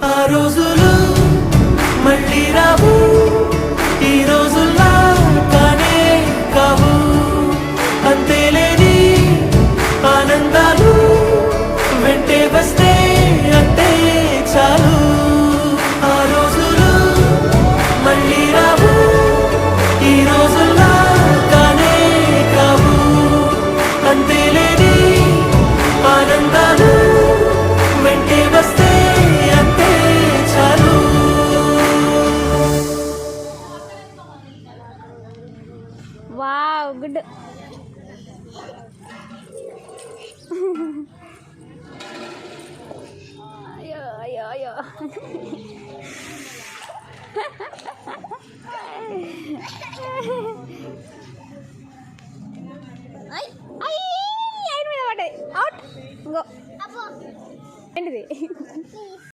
ఆ రోజులు మళ్ళీ రావు, ఈ రోజుల్లా కానే కావు. అంతేలేని ఆనందాలు వెంటే వస్తే అంతే చాలు. ఆ రోజులు మళ్ళీ రావు, ఈ రోజుల్లా కానే కావు. అంతేలేని ఆనందాలు వెంటే వస్తే అంతే చాలు. Wow good. అయ్యో అయ్యో అయ్యో లైన్ మీద పడ్డాయి. అవుట్. ఇంకో ఏంటిది?